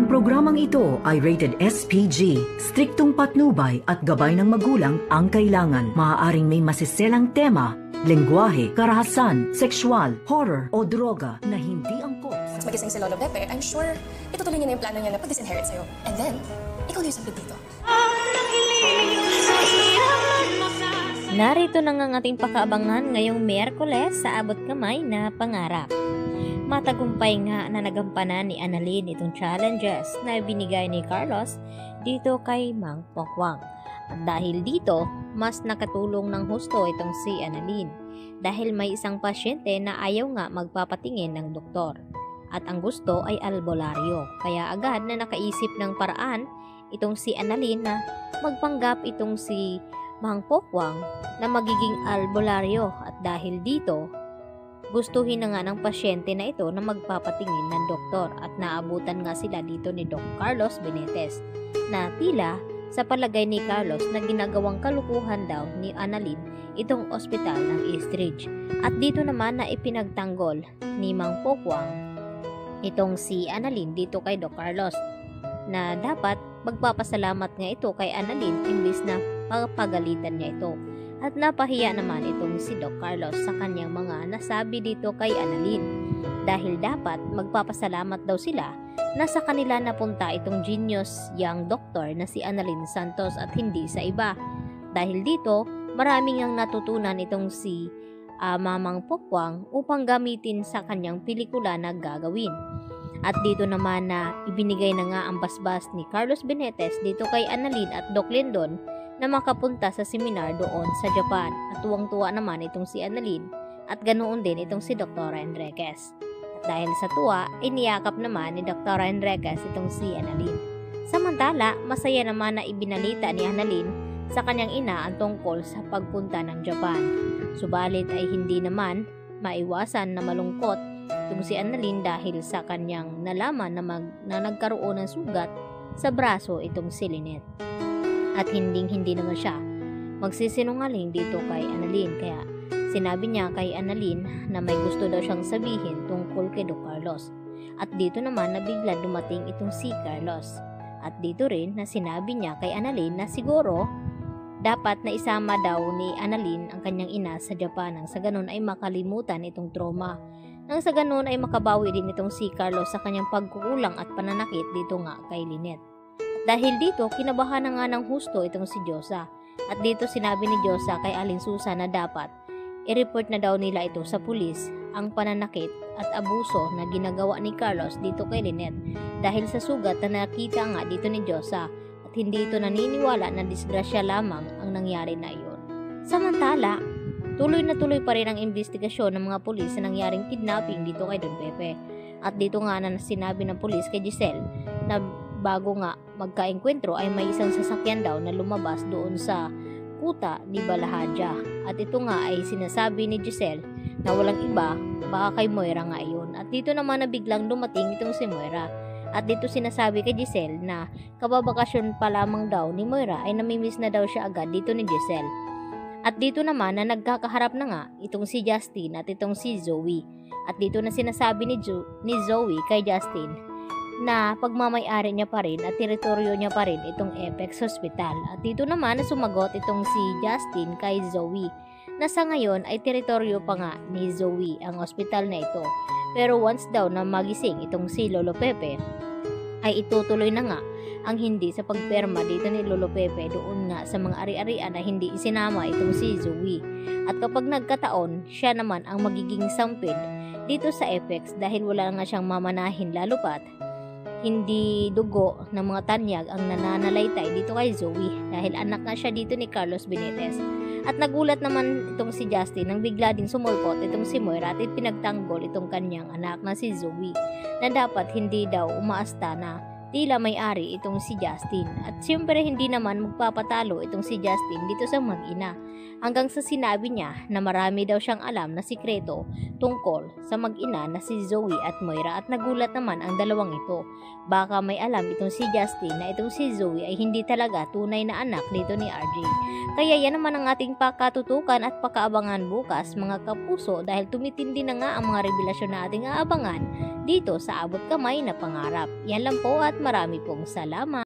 Ang programang ito ay rated SPG. Striktong patnubay at gabay ng magulang ang kailangan. Maaaring may masiselang tema, lengguwahe, karahasan, sexual, horror o droga na hindi angkop. Mas magising si Lolo Pepe, I'm sure itutuloy niya na yung plano niya na pag-disinherit sa'yo. And then, ikaw na yung sampid dito. Narito na nga ang ating pakaabangan ngayong Miyerkules sa Abot Kamay na Pangarap. Matagumpay nga na nagampanan ni Annalyn itong challenges na binigay ni Carlos dito kay Mang Pokwang. At dahil dito, mas nakatulong ng husto itong si Annalyn dahil may isang pasyente na ayaw nga magpapatingin ng doktor. At ang gusto ay albularyo, kaya agad na nakaisip ng paraan itong si Annalyn na magpanggap itong si Mang Pokwang na magiging albularyo at dahil dito, gustuhin na nga ng pasyente na ito na magpapatingin ng doktor at naabutan nga sila dito ni Doc Carlos Benitez na tila sa palagay ni Carlos na ginagawang kalukuhan daw ni Annalyn itong ospital ng Eastridge. At dito naman na ipinagtanggol ni Mang Pokwang itong si Annalyn dito kay Doc Carlos na dapat magpapasalamat nga ito kay Annalyn imbis na pagpagalitan niya ito. At napahiya naman itong si Doc Carlos sa kanyang mga nasabi dito kay Annalyn dahil dapat magpapasalamat daw sila na sa kanila napunta itong genius young doctor na si Annalyn Santos at hindi sa iba. Dahil dito, maraming ang natutunan itong si Mamang Pokwang upang gamitin sa kanyang pelikula na gagawin. At dito naman na ibinigay na nga ang basbas ni Carlos Benitez dito kay Annalyn at Doc Lindon na makapunta sa seminar doon sa Japan. At tuwang-tuwa naman itong si Annalyn at ganoon din itong si Dr. Enriquez. At dahil sa tuwa, iniyakap naman ni Dr. Enriquez itong si Annalyn. Samantala, masaya naman na ibinalita ni Annalyn sa kanyang ina ang tungkol sa pagpunta ng Japan. Subalit ay hindi naman maiwasan na malungkot itong si Annalyn dahil sa kanyang nalaman na nagkaroon ng sugat sa braso itong si Lynette. At hindi naman siya magsisinungaling dito kay Annalyn. Kaya sinabi niya kay Annalyn na may gusto daw siyang sabihin tungkol kay Doc Carlos. At dito naman na bigla dumating itong si Carlos. At dito rin na sinabi niya kay Annalyn na siguro dapat na isama daw ni Annalyn ang kanyang ina sa Japan nang sa ganun ay makalimutan itong trauma. Nang sa ganun ay makabawi din itong si Carlos sa kanyang pagkukulang at pananakit dito nga kay Lynette. Dahil dito, kinabahan na nga ng husto itong si Diyosa. At dito sinabi ni Diyosa kay Aling Susa na dapat i-report na daw nila ito sa pulis ang pananakit at abuso na ginagawa ni Carlos dito kay Lynette dahil sa sugat na nakita nga dito ni Diyosa at hindi ito naniniwala na disgrasya lamang ang nangyari na iyon. Samantala, tuloy na tuloy pa rin ang investigasyon ng mga pulis sa nangyaring kidnapping dito kay Don Pepe. At dito nga na sinabi ng pulis kay Giselle na bago nga magkaengkwentro ay may isang sasakyan daw na lumabas doon sa kuta ni Balahadja. At ito nga ay sinasabi ni Giselle na walang iba, baka kay Moira nga iyon. At dito naman na biglang dumating itong si Moira. At dito sinasabi kay Giselle na kababakasyon pa lamang daw ni Moira ay namimiss na daw siya agad dito ni Giselle. At dito naman na nagkakaharap na nga itong si Justin at itong si Zoe. At dito na sinasabi ni Zoe kay Justin na pagmamay-ari niya pa rin at teritoryo niya pa rin itong Apex Hospital. At dito naman na sumagot itong si Justin kay Zoe na sa ngayon ay teritoryo pa nga ni Zoe ang hospital na ito. Pero once daw na magising itong si Lolo Pepe ay itutuloy na nga ang hindi sa pagperma dito ni Lolo Pepe doon nga sa mga ari-arian na hindi isinama itong si Zoe. At kapag nagkataon, siya naman ang magiging sampid dito sa Apex dahil wala nga siyang mamanahin lalo pat hindi dugo ng mga tanyag ang nananalaytay dito kay Zoe dahil anak nga siya dito ni Carlos Benitez. At nagulat naman itong si Justin nang bigla din sumulpot itong si Moira at pinagtanggol itong kanyang anak na si Zoe na dapat hindi daw umaasta na tila may-ari itong si Justin. At siyempre hindi naman magpapatalo itong si Justin dito sa mag-ina hanggang sa sinabi niya na marami daw siyang alam na sikreto tungkol sa mag-ina na si Zoe at Moira. At nagulat naman ang dalawang ito. Baka may alam itong si Justin na itong si Zoe ay hindi talaga tunay na anak dito ni RJ. Kaya yan naman ang ating pakatutukan at pakaabangan bukas mga kapuso dahil tumitindi na nga ang mga revelasyon na ating aabangan dito sa Abot Kamay na Pangarap. Yan lang po at at marami pong salamat.